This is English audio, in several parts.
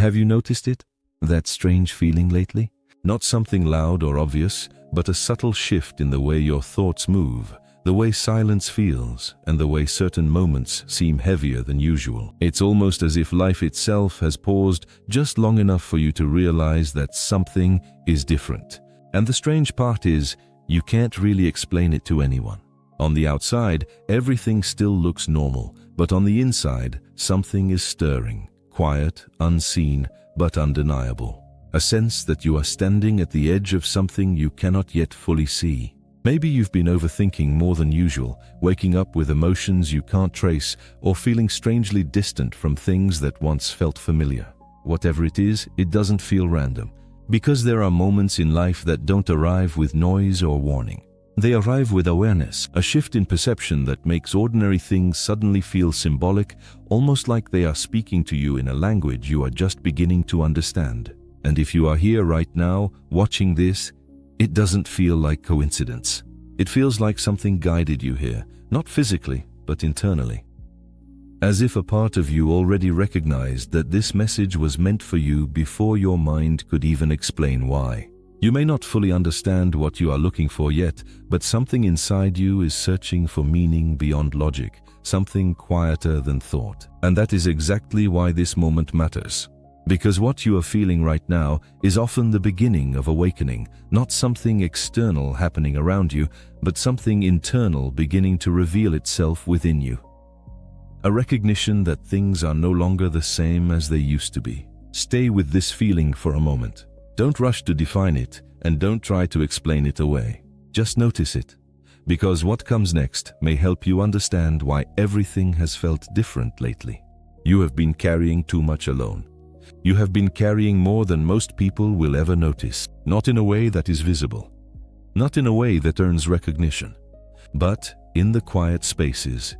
Have you noticed it? That strange feeling lately? Not something loud or obvious, but a subtle shift in the way your thoughts move, the way silence feels, and the way certain moments seem heavier than usual. It's almost as if life itself has paused just long enough for you to realize that something is different. And the strange part is, you can't really explain it to anyone. On the outside, everything still looks normal, but on the inside, something is stirring, quiet, unseen, but undeniable. A sense that you are standing at the edge of something you cannot yet fully see. Maybe you've been overthinking more than usual, waking up with emotions you can't trace, or feeling strangely distant from things that once felt familiar. Whatever it is, it doesn't feel random, because there are moments in life that don't arrive with noise or warning. They arrive with awareness, a shift in perception that makes ordinary things suddenly feel symbolic, almost like they are speaking to you in a language you are just beginning to understand. And if you are here right now, watching this, it doesn't feel like coincidence. It feels like something guided you here, not physically, but internally. As if a part of you already recognized that this message was meant for you before your mind could even explain why. You may not fully understand what you are looking for yet, but something inside you is searching for meaning beyond logic, something quieter than thought. And that is exactly why this moment matters. Because what you are feeling right now is often the beginning of awakening, not something external happening around you, but something internal beginning to reveal itself within you. A recognition that things are no longer the same as they used to be. Stay with this feeling for a moment. Don't rush to define it, and don't try to explain it away. Just notice it, because what comes next may help you understand why everything has felt different lately. You have been carrying too much alone. You have been carrying more than most people will ever notice, not in a way that is visible, not in a way that earns recognition, but in the quiet spaces,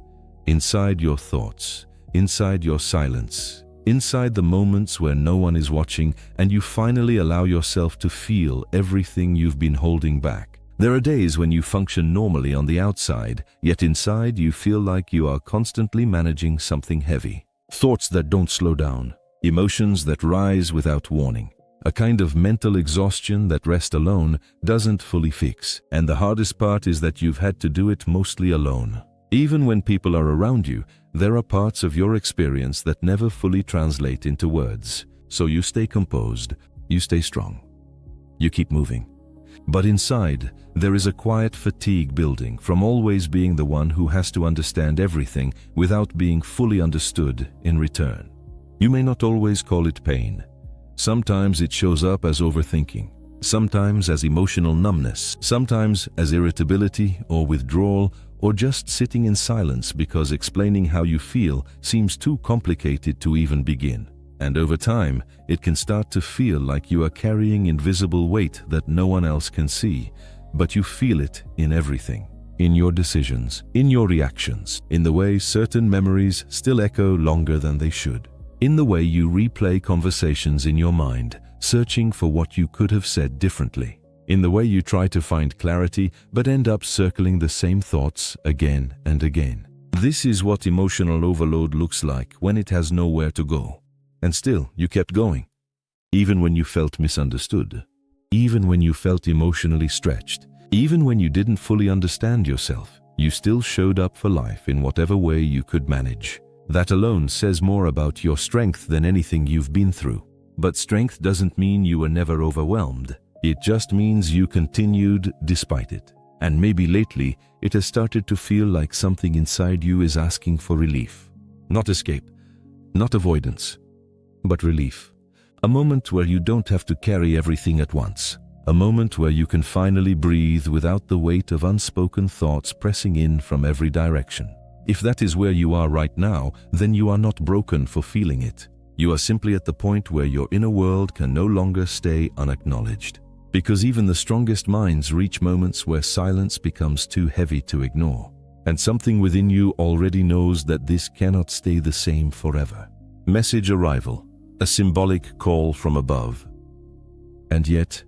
inside your thoughts, inside your silence, inside the moments where no one is watching and you finally allow yourself to feel everything you've been holding back. There are days when you function normally on the outside, yet inside you feel like you are constantly managing something heavy. Thoughts that don't slow down, emotions that rise without warning, a kind of mental exhaustion that rest alone doesn't fully fix. And the hardest part is that you've had to do it mostly alone. Even when people are around you, there are parts of your experience that never fully translate into words. So you stay composed, you stay strong, you keep moving. But inside, there is a quiet fatigue building from always being the one who has to understand everything without being fully understood in return. You may not always call it pain. Sometimes it shows up as overthinking, sometimes as emotional numbness, sometimes as irritability or withdrawal, or just sitting in silence because explaining how you feel seems too complicated to even begin. And over time, it can start to feel like you are carrying invisible weight that no one else can see, but you feel it in everything. In your decisions, in your reactions, in the way certain memories still echo longer than they should, in the way you replay conversations in your mind, searching for what you could have said differently, in the way you try to find clarity but end up circling the same thoughts again and again. This is what emotional overload looks like when it has nowhere to go. And still, you kept going. Even when you felt misunderstood. Even when you felt emotionally stretched. Even when you didn't fully understand yourself, you still showed up for life in whatever way you could manage. That alone says more about your strength than anything you've been through. But strength doesn't mean you were never overwhelmed. It just means you continued despite it. And maybe lately, it has started to feel like something inside you is asking for relief. Not escape, not avoidance, but relief. A moment where you don't have to carry everything at once. A moment where you can finally breathe without the weight of unspoken thoughts pressing in from every direction. If that is where you are right now, then you are not broken for feeling it. You are simply at the point where your inner world can no longer stay unacknowledged. Because even the strongest minds reach moments where silence becomes too heavy to ignore. And something within you already knows that this cannot stay the same forever. Message arrival. A symbolic call from above. And yet,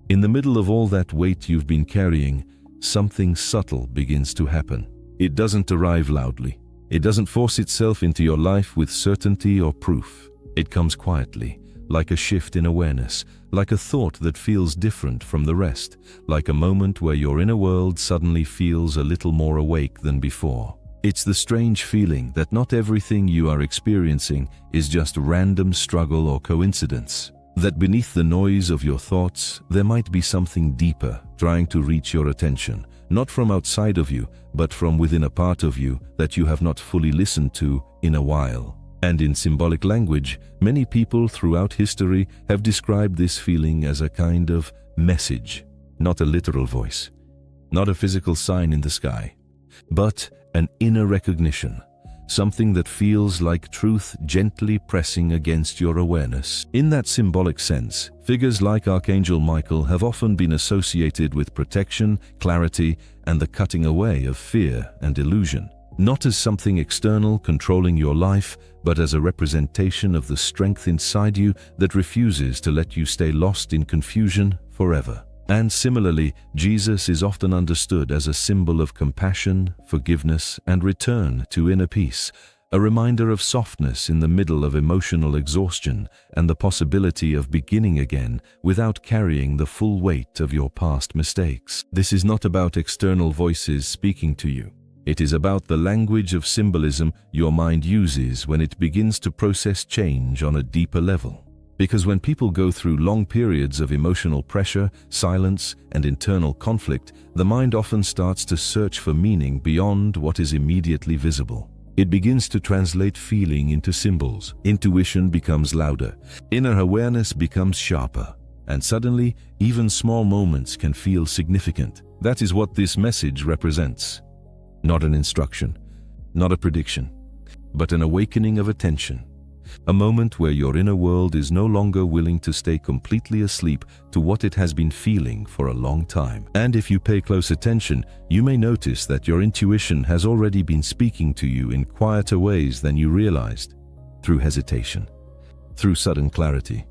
in the middle of all that weight you've been carrying, something subtle begins to happen. It doesn't arrive loudly. It doesn't force itself into your life with certainty or proof. It comes quietly, like a shift in awareness, like a thought that feels different from the rest, like a moment where your inner world suddenly feels a little more awake than before. It's the strange feeling that not everything you are experiencing is just random struggle or coincidence. That beneath the noise of your thoughts, there might be something deeper trying to reach your attention, not from outside of you, but from within a part of you that you have not fully listened to in a while. And in symbolic language, many people throughout history have described this feeling as a kind of message, not a literal voice, not a physical sign in the sky, but an inner recognition, something that feels like truth gently pressing against your awareness. In that symbolic sense, figures like Archangel Michael have often been associated with protection, clarity, and the cutting away of fear and illusion. Not as something external controlling your life, but as a representation of the strength inside you that refuses to let you stay lost in confusion forever. And similarly, Jesus is often understood as a symbol of compassion, forgiveness, and return to inner peace, a reminder of softness in the middle of emotional exhaustion and the possibility of beginning again without carrying the full weight of your past mistakes. This is not about external voices speaking to you. It is about the language of symbolism your mind uses when it begins to process change on a deeper level. Because when people go through long periods of emotional pressure, silence, and internal conflict, the mind often starts to search for meaning beyond what is immediately visible. It begins to translate feeling into symbols. Intuition becomes louder. Inner awareness becomes sharper. And suddenly, even small moments can feel significant. That is what this message represents. Not an instruction, not a prediction, but an awakening of attention. A moment where your inner world is no longer willing to stay completely asleep to what it has been feeling for a long time. And if you pay close attention, you may notice that your intuition has already been speaking to you in quieter ways than you realized, through hesitation, through sudden clarity,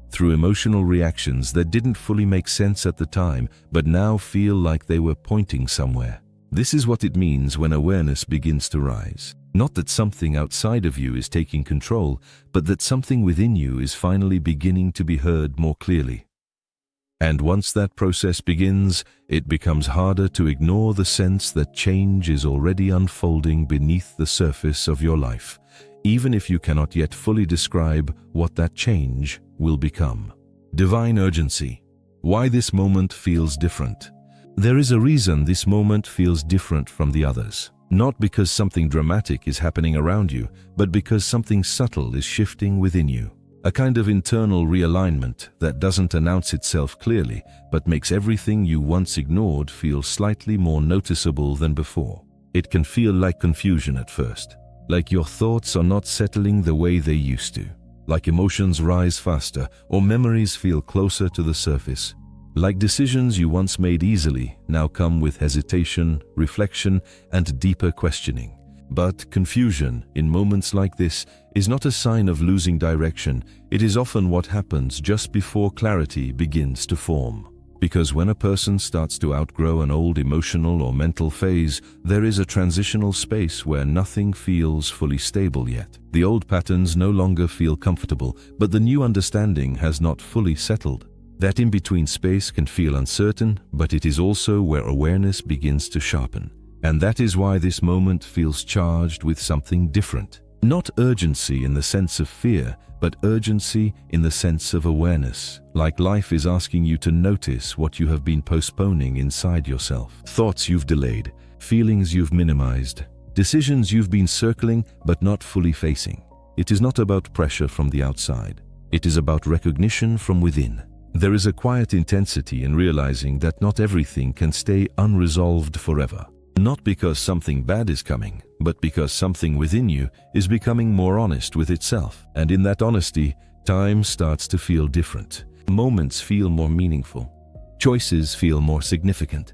through emotional reactions that didn't fully make sense at the time, but now feel like they were pointing somewhere. This is what it means when awareness begins to rise. Not that something outside of you is taking control, but that something within you is finally beginning to be heard more clearly. And once that process begins, it becomes harder to ignore the sense that change is already unfolding beneath the surface of your life, even if you cannot yet fully describe what that change will become. Divine urgency. Why this moment feels different. There is a reason this moment feels different from the others. Not because something dramatic is happening around you, but because something subtle is shifting within you. A kind of internal realignment that doesn't announce itself clearly, but makes everything you once ignored feel slightly more noticeable than before. It can feel like confusion at first, like your thoughts are not settling the way they used to, like emotions rise faster or memories feel closer to the surface. Like decisions you once made easily now come with hesitation, reflection, and deeper questioning. But confusion, in moments like this, is not a sign of losing direction. It is often what happens just before clarity begins to form. Because when a person starts to outgrow an old emotional or mental phase, there is a transitional space where nothing feels fully stable yet. The old patterns no longer feel comfortable, but the new understanding has not fully settled. That in-between space can feel uncertain, but it is also where awareness begins to sharpen. And that is why this moment feels charged with something different. Not urgency in the sense of fear, but urgency in the sense of awareness. Like life is asking you to notice what you have been postponing inside yourself. Thoughts you've delayed, feelings you've minimized, decisions you've been circling but not fully facing. It is not about pressure from the outside. It is about recognition from within. There is a quiet intensity in realizing that not everything can stay unresolved forever. Not because something bad is coming, but because something within you is becoming more honest with itself. And in that honesty, time starts to feel different. Moments feel more meaningful. Choices feel more significant.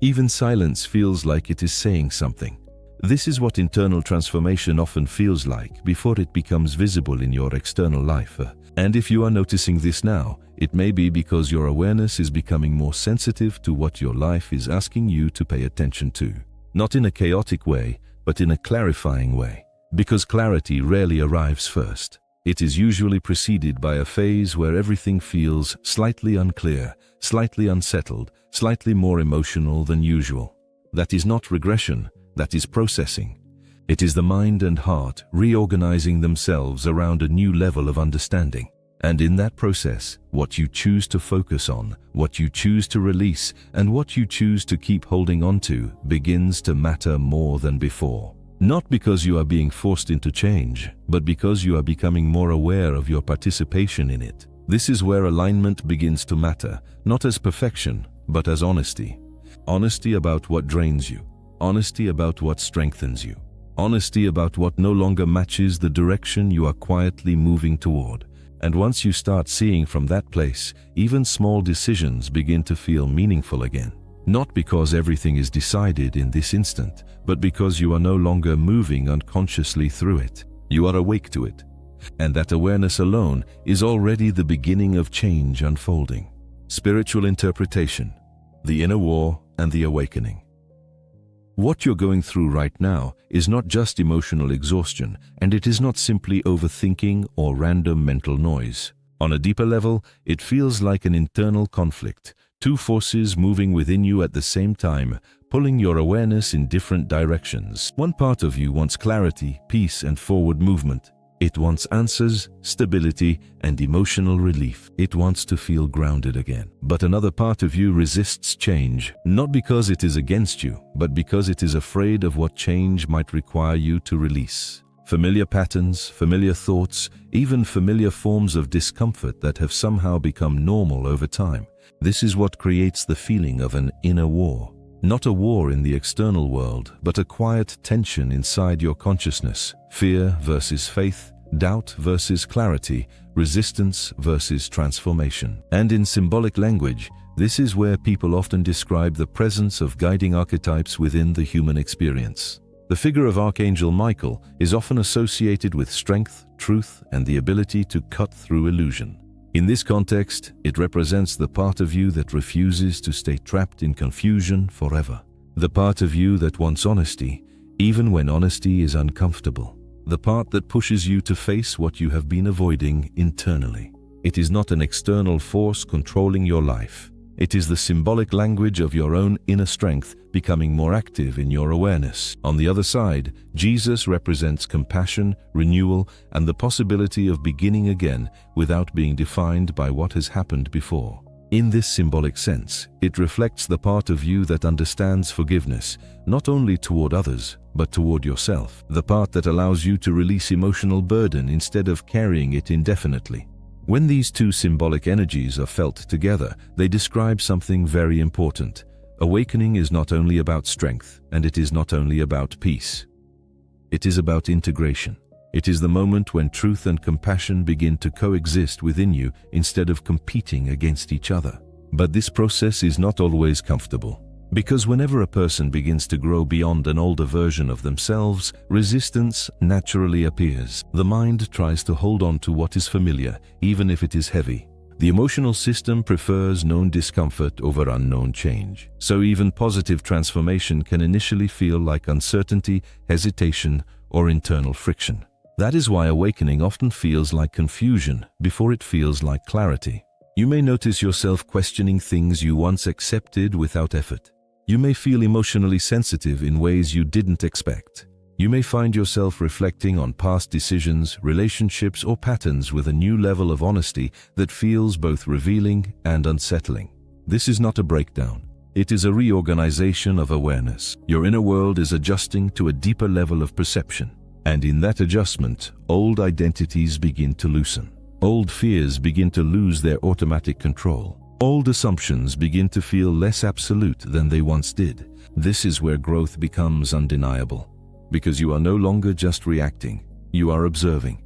Even silence feels like it is saying something. This is what internal transformation often feels like before it becomes visible in your external life. And if you are noticing this now, it may be because your awareness is becoming more sensitive to what your life is asking you to pay attention to. Not in a chaotic way, but in a clarifying way. Because clarity rarely arrives first. It is usually preceded by a phase where everything feels slightly unclear, slightly unsettled, slightly more emotional than usual. That is not regression, that is processing. It is the mind and heart reorganizing themselves around a new level of understanding. And in that process, what you choose to focus on, what you choose to release, and what you choose to keep holding on to begins to matter more than before. Not because you are being forced into change, but because you are becoming more aware of your participation in it. This is where alignment begins to matter, not as perfection, but as honesty. Honesty about what drains you. Honesty about what strengthens you. Honesty about what no longer matches the direction you are quietly moving toward. And once you start seeing from that place, even small decisions begin to feel meaningful again. Not because everything is decided in this instant, but because you are no longer moving unconsciously through it. You are awake to it. And that awareness alone is already the beginning of change unfolding. Spiritual interpretation, the inner war, and the awakening. What you're going through right now is not just emotional exhaustion, and it is not simply overthinking or random mental noise. On a deeper level, it feels like an internal conflict. Two forces moving within you at the same time, pulling your awareness in different directions. One part of you wants clarity, peace, and forward movement. It wants answers, stability, and emotional relief. It wants to feel grounded again. But another part of you resists change, not because it is against you, but because it is afraid of what change might require you to release. Familiar patterns, familiar thoughts, even familiar forms of discomfort that have somehow become normal over time. This is what creates the feeling of an inner war. Not a war in the external world, but a quiet tension inside your consciousness. Fear versus faith, doubt versus clarity, resistance versus transformation. And in symbolic language, this is where people often describe the presence of guiding archetypes within the human experience. The figure of Archangel Michael is often associated with strength, truth, and the ability to cut through illusion. In this context, it represents the part of you that refuses to stay trapped in confusion forever. The part of you that wants honesty, even when honesty is uncomfortable. The part that pushes you to face what you have been avoiding internally. It is not an external force controlling your life. It is the symbolic language of your own inner strength becoming more active in your awareness. On the other side, Jesus represents compassion, renewal, and the possibility of beginning again without being defined by what has happened before. In this symbolic sense, it reflects the part of you that understands forgiveness, not only toward others, but toward yourself. The part that allows you to release emotional burden instead of carrying it indefinitely. When these two symbolic energies are felt together, they describe something very important. Awakening is not only about strength, and it is not only about peace. It is about integration. It is the moment when truth and compassion begin to coexist within you instead of competing against each other. But this process is not always comfortable. Because whenever a person begins to grow beyond an older version of themselves, resistance naturally appears. The mind tries to hold on to what is familiar, even if it is heavy. The emotional system prefers known discomfort over unknown change. So even positive transformation can initially feel like uncertainty, hesitation, or internal friction. That is why awakening often feels like confusion before it feels like clarity. You may notice yourself questioning things you once accepted without effort. You may feel emotionally sensitive in ways you didn't expect. You may find yourself reflecting on past decisions, relationships, or patterns with a new level of honesty that feels both revealing and unsettling. This is not a breakdown. It is a reorganization of awareness. Your inner world is adjusting to a deeper level of perception. And in that adjustment, old identities begin to loosen. Old fears begin to lose their automatic control. Old assumptions begin to feel less absolute than they once did. This is where growth becomes undeniable. Because you are no longer just reacting. You are observing.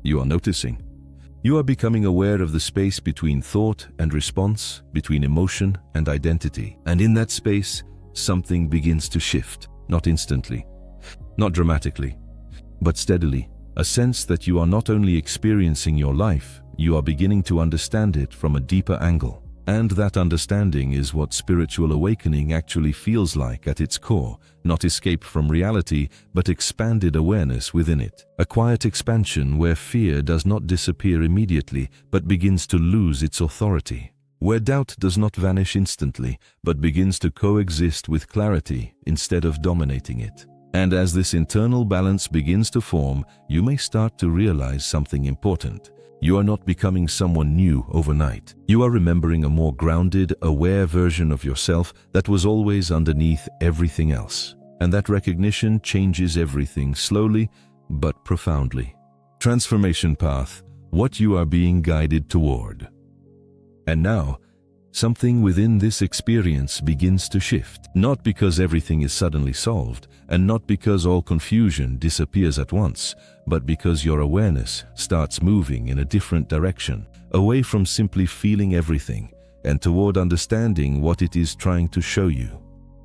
You are noticing. You are becoming aware of the space between thought and response, between emotion and identity. And in that space, something begins to shift. Not instantly, not dramatically, but steadily. A sense that you are not only experiencing your life, you are beginning to understand it from a deeper angle. And that understanding is what spiritual awakening actually feels like at its core, not escape from reality, but expanded awareness within it. A quiet expansion where fear does not disappear immediately, but begins to lose its authority. Where doubt does not vanish instantly, but begins to coexist with clarity instead of dominating it. And as this internal balance begins to form, you may start to realize something important. You are not becoming someone new overnight. You are remembering a more grounded, aware version of yourself that was always underneath everything else. And that recognition changes everything slowly but profoundly. Transformation path, what you are being guided toward. And now, something within this experience begins to shift. Not because everything is suddenly solved, and not because all confusion disappears at once, but because your awareness starts moving in a different direction, away from simply feeling everything, and toward understanding what it is trying to show you.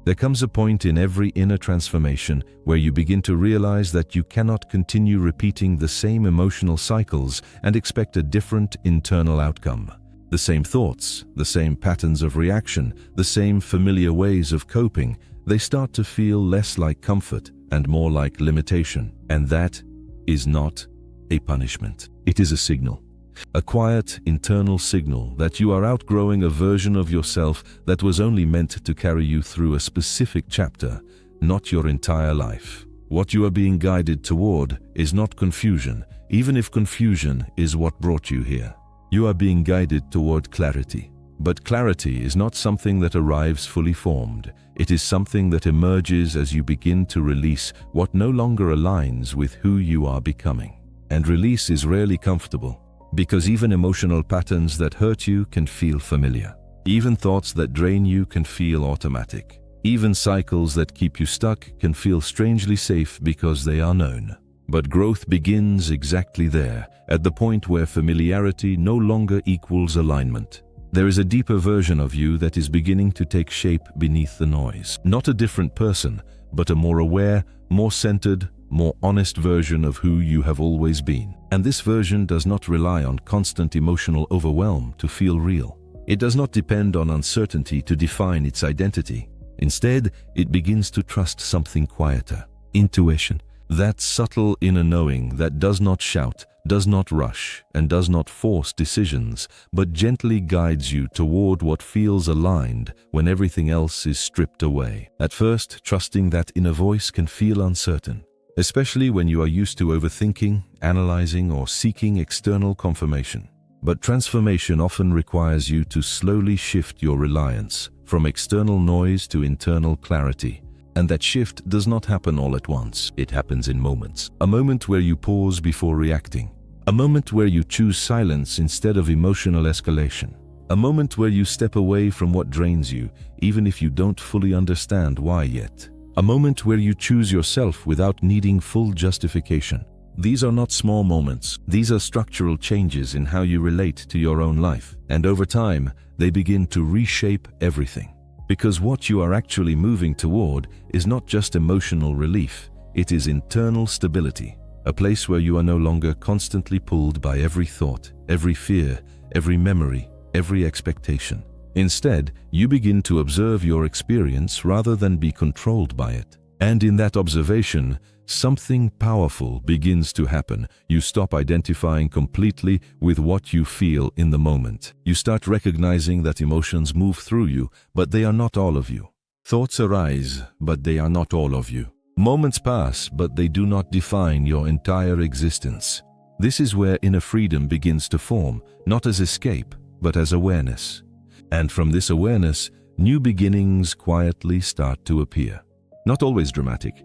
There comes a point in every inner transformation where you begin to realize that you cannot continue repeating the same emotional cycles and expect a different internal outcome. The same thoughts, the same patterns of reaction, the same familiar ways of coping, they start to feel less like comfort and more like limitation. And that is not a punishment. It is a signal. A quiet, internal signal that you are outgrowing a version of yourself that was only meant to carry you through a specific chapter, not your entire life. What you are being guided toward is not confusion, even if confusion is what brought you here. You are being guided toward clarity. But clarity is not something that arrives fully formed. It is something that emerges as you begin to release what no longer aligns with who you are becoming. And release is rarely comfortable, because even emotional patterns that hurt you can feel familiar. Even thoughts that drain you can feel automatic. Even cycles that keep you stuck can feel strangely safe because they are known. But growth begins exactly there, at the point where familiarity no longer equals alignment. There is a deeper version of you that is beginning to take shape beneath the noise. Not a different person, but a more aware, more centered, more honest version of who you have always been. And this version does not rely on constant emotional overwhelm to feel real. It does not depend on uncertainty to define its identity. Instead, it begins to trust something quieter. Intuition. That subtle inner knowing that does not shout, does not rush, and does not force decisions, but gently guides you toward what feels aligned when everything else is stripped away. At first, trusting that inner voice can feel uncertain, especially when you are used to overthinking, analyzing, or seeking external confirmation. But transformation often requires you to slowly shift your reliance from external noise to internal clarity. And that shift does not happen all at once. It happens in moments. A moment where you pause before reacting. A moment where you choose silence instead of emotional escalation. A moment where you step away from what drains you, even if you don't fully understand why yet. A moment where you choose yourself without needing full justification. These are not small moments. These are structural changes in how you relate to your own life. And over time, they begin to reshape everything. Because what you are actually moving toward is not just emotional relief, it is internal stability. A place where you are no longer constantly pulled by every thought, every fear, every memory, every expectation. Instead, you begin to observe your experience rather than be controlled by it. And in that observation, something powerful begins to happen. You stop identifying completely with what you feel in the moment. You start recognizing that emotions move through you, but they are not all of you. Thoughts arise, but they are not all of you. Moments pass, but they do not define your entire existence. This is where inner freedom begins to form, not as escape, but as awareness. And from this awareness, new beginnings quietly start to appear. Not always dramatic,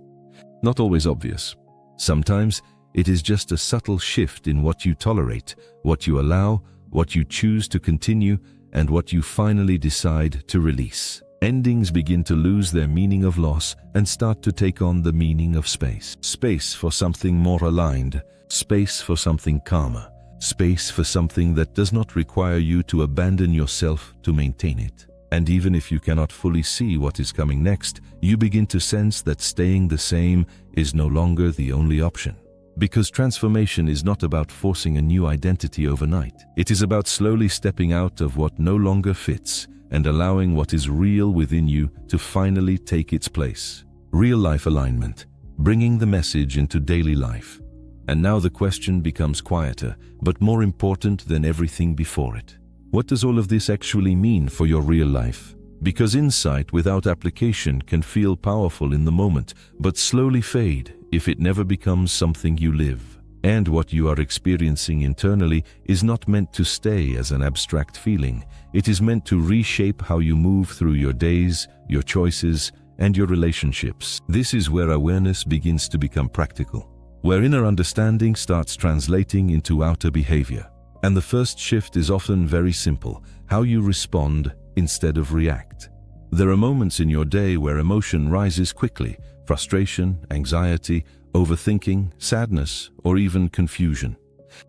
not always obvious. Sometimes it is just a subtle shift in what you tolerate, what you allow, what you choose to continue, and what you finally decide to release. Endings begin to lose their meaning of loss and start to take on the meaning of space. Space for something more aligned, space for something calmer, space for something that does not require you to abandon yourself to maintain it. And even if you cannot fully see what is coming next, you begin to sense that staying the same is no longer the only option. Because transformation is not about forcing a new identity overnight. It is about slowly stepping out of what no longer fits and allowing what is real within you to finally take its place. Real life alignment, bringing the message into daily life. And now the question becomes quieter, but more important than everything before it. What does all of this actually mean for your real life? Because insight without application can feel powerful in the moment, but slowly fade if it never becomes something you live. And what you are experiencing internally is not meant to stay as an abstract feeling. It is meant to reshape how you move through your days, your choices, and your relationships. This is where awareness begins to become practical, where inner understanding starts translating into outer behavior. And the first shift is often very simple: how you respond instead of react. There are moments in your day where emotion rises quickly: frustration, anxiety, overthinking, sadness, or even confusion.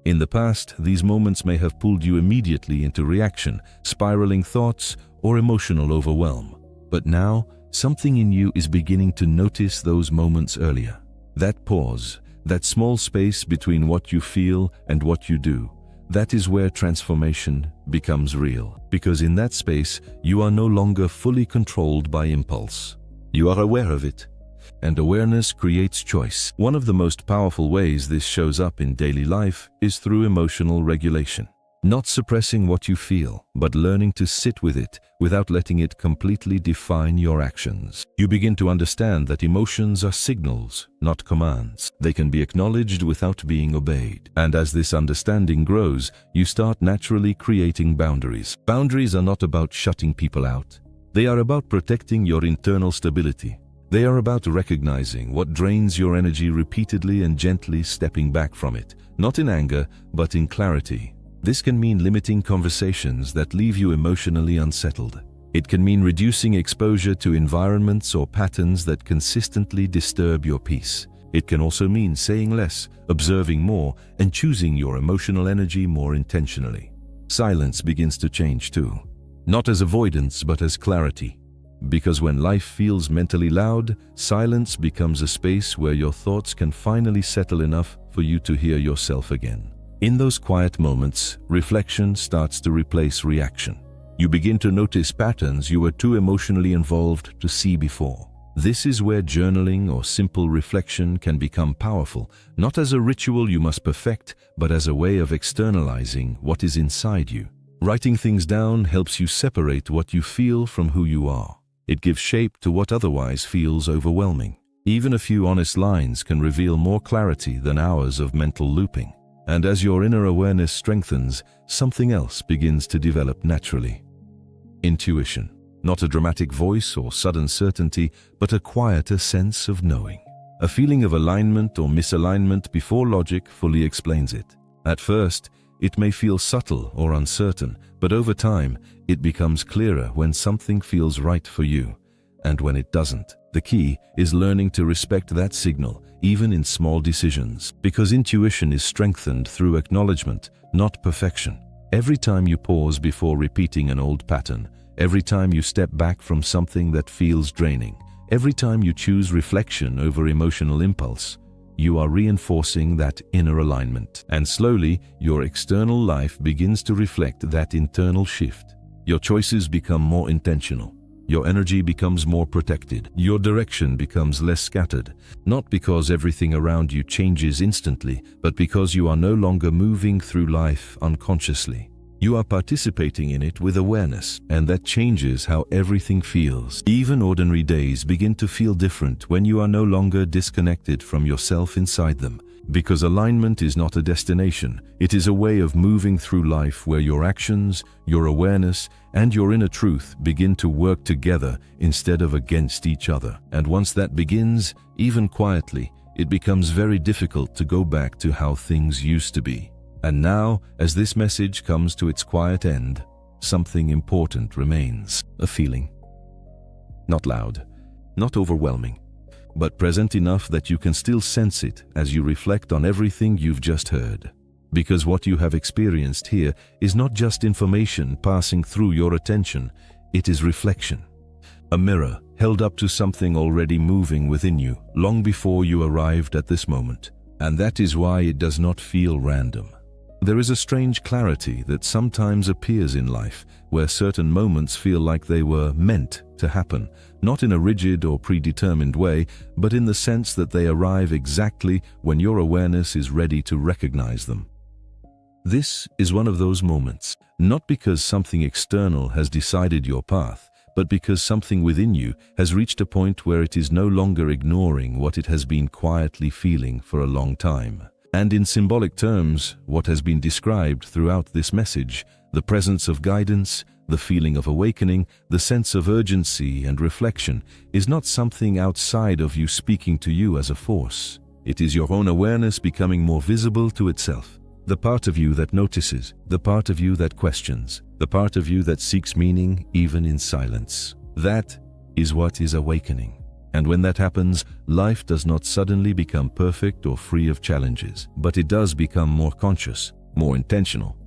In the past, these moments may have pulled you immediately into reaction, spiraling thoughts, or emotional overwhelm. But now, something in you is beginning to notice those moments earlier. That pause, that small space between what you feel and what you do, that is where transformation becomes real. Because in that space, you are no longer fully controlled by impulse. You are aware of it. And awareness creates choice. One of the most powerful ways this shows up in daily life is through emotional regulation. Not suppressing what you feel, but learning to sit with it without letting it completely define your actions. You begin to understand that emotions are signals, not commands. They can be acknowledged without being obeyed. And as this understanding grows, you start naturally creating boundaries. Boundaries are not about shutting people out. They are about protecting your internal stability. They are about recognizing what drains your energy repeatedly and gently stepping back from it, not in anger, but in clarity. This can mean limiting conversations that leave you emotionally unsettled. It can mean reducing exposure to environments or patterns that consistently disturb your peace. It can also mean saying less, observing more, and choosing your emotional energy more intentionally. Silence begins to change too, not as avoidance, but as clarity. Because when life feels mentally loud, silence becomes a space where your thoughts can finally settle enough for you to hear yourself again. In those quiet moments, reflection starts to replace reaction. You begin to notice patterns you were too emotionally involved to see before. This is where journaling or simple reflection can become powerful, not as a ritual you must perfect, but as a way of externalizing what is inside you. Writing things down helps you separate what you feel from who you are. It gives shape to what otherwise feels overwhelming. Even a few honest lines can reveal more clarity than hours of mental looping. And as your inner awareness strengthens, something else begins to develop naturally. Intuition. Not a dramatic voice or sudden certainty, but a quieter sense of knowing. A feeling of alignment or misalignment before logic fully explains it. At first, it may feel subtle or uncertain, but over time, it becomes clearer when something feels right for you, and when it doesn't. The key is learning to respect that signal, even in small decisions, because intuition is strengthened through acknowledgement, not perfection. Every time you pause before repeating an old pattern, every time you step back from something that feels draining, every time you choose reflection over emotional impulse, you are reinforcing that inner alignment. And slowly, your external life begins to reflect that internal shift. Your choices become more intentional. Your energy becomes more protected. Your direction becomes less scattered, not because everything around you changes instantly, but because you are no longer moving through life unconsciously. You are participating in it with awareness, and that changes how everything feels. Even ordinary days begin to feel different when you are no longer disconnected from yourself inside them. Because alignment is not a destination, it is a way of moving through life where your actions, your awareness, and your inner truth begin to work together instead of against each other. And once that begins, even quietly, it becomes very difficult to go back to how things used to be. And now, as this message comes to its quiet end, something important remains. A feeling. Not loud, not overwhelming, but present enough that you can still sense it as you reflect on everything you've just heard. Because what you have experienced here is not just information passing through your attention, it is reflection. A mirror held up to something already moving within you long before you arrived at this moment. And that is why it does not feel random. There is a strange clarity that sometimes appears in life, where certain moments feel like they were meant to happen, not in a rigid or predetermined way, but in the sense that they arrive exactly when your awareness is ready to recognize them. This is one of those moments, not because something external has decided your path, but because something within you has reached a point where it is no longer ignoring what it has been quietly feeling for a long time. And in symbolic terms, what has been described throughout this message, the presence of guidance, the feeling of awakening, the sense of urgency and reflection, is not something outside of you speaking to you as a force. It is your own awareness becoming more visible to itself. The part of you that notices, the part of you that questions, the part of you that seeks meaning even in silence. That is what is awakening. And when that happens, life does not suddenly become perfect or free of challenges, but it does become more conscious, more intentional,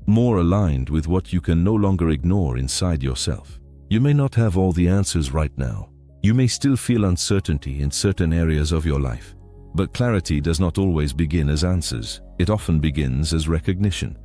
more aligned with what you can no longer ignore inside yourself. You may not have all the answers right now. You may still feel uncertainty in certain areas of your life. But clarity does not always begin as answers. It often begins as recognition.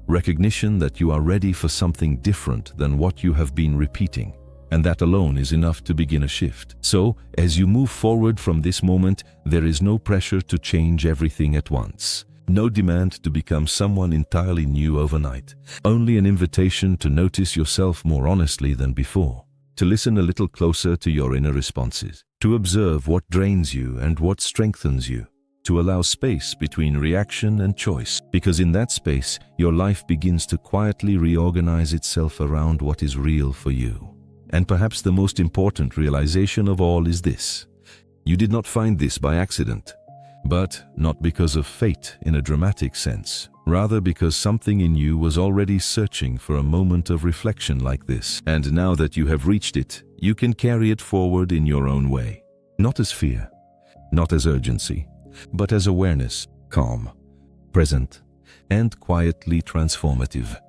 Recognition that you are ready for something different than what you have been repeating. And that alone is enough to begin a shift. So, as you move forward from this moment, there is no pressure to change everything at once. No demand to become someone entirely new overnight. Only an invitation to notice yourself more honestly than before. To listen a little closer to your inner responses. To observe what drains you and what strengthens you. To allow space between reaction and choice. Because in that space, your life begins to quietly reorganize itself around what is real for you. And perhaps the most important realization of all is this. You did not find this by accident, but not because of fate in a dramatic sense, rather because something in you was already searching for a moment of reflection like this. And now that you have reached it, you can carry it forward in your own way. Not as fear, not as urgency, but as awareness, calm, present, and quietly transformative.